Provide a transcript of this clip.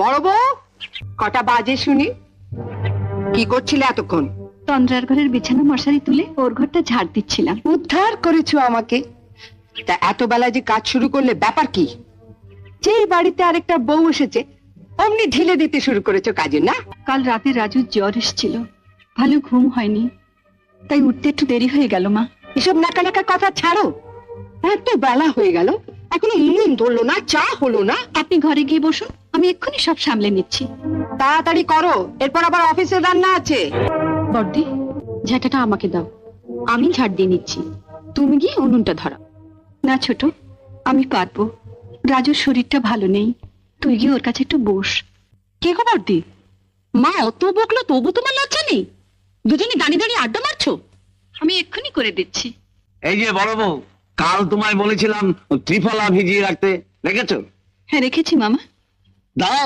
বড় বউ, কটা বাজে শুনি? কি করছিলে এতক্ষণ? তন্দ্রার ঘরের বিছানা মশারি তুলে ওর ঘরটা ঝাড় দিচ্ছিলাম। উদ্ধার করেছো আমাকে। তা এত বেলায় যে কাজ শুরু করলে, ব্যাপার কি? যেই বাড়িতে আরেকটা বউ এসেছে অমনি ঢিলে দিতে শুরু করেছো কাজে, না? কাল রাতে রাজুর জ্বর এসেছিল, ভালো ঘুম হয়নি, তাই উঠতে একটু দেরি হয়ে গেল মা। এসব নাকা নাকা কথা ছাড়ো। এত বেলা হয়ে গেল, এখনো নুন ধরলো না, চা হলো না। আপনি ঘরে গিয়ে বসুন, আমি এক্ষুনি সব সামলে নিচ্ছি। তাড়াতাড়ি করো, এরপর আবার অফিসের রান্না আছে। বড়দি, ঝাঁটাটা আমাকে দাও, আমি ঝাড় দিয়ে নিচ্ছি। তুমি গিয়ে উনুনটা ধরাও। না ছোট, আমি পারবো। রাজুর শরীরটা ভালো নেই, তুই গিয়ে ওর কাছে একটু বস। কে গো বড়দি, মা অত বকলো তবু তোমার লজ্জা নেই? দুজনে দাঁড়িয়ে দাঁড়িয়ে আড্ডা মারছো? আমি এক্ষুনি করে দিচ্ছি। এই যে বড় বউ, কাল তোমায় বলেছিলাম ত্রিফলা ভিজিয়ে রাখতে, রেখেছো? হ্যাঁ রেখেছি মামা। দাও।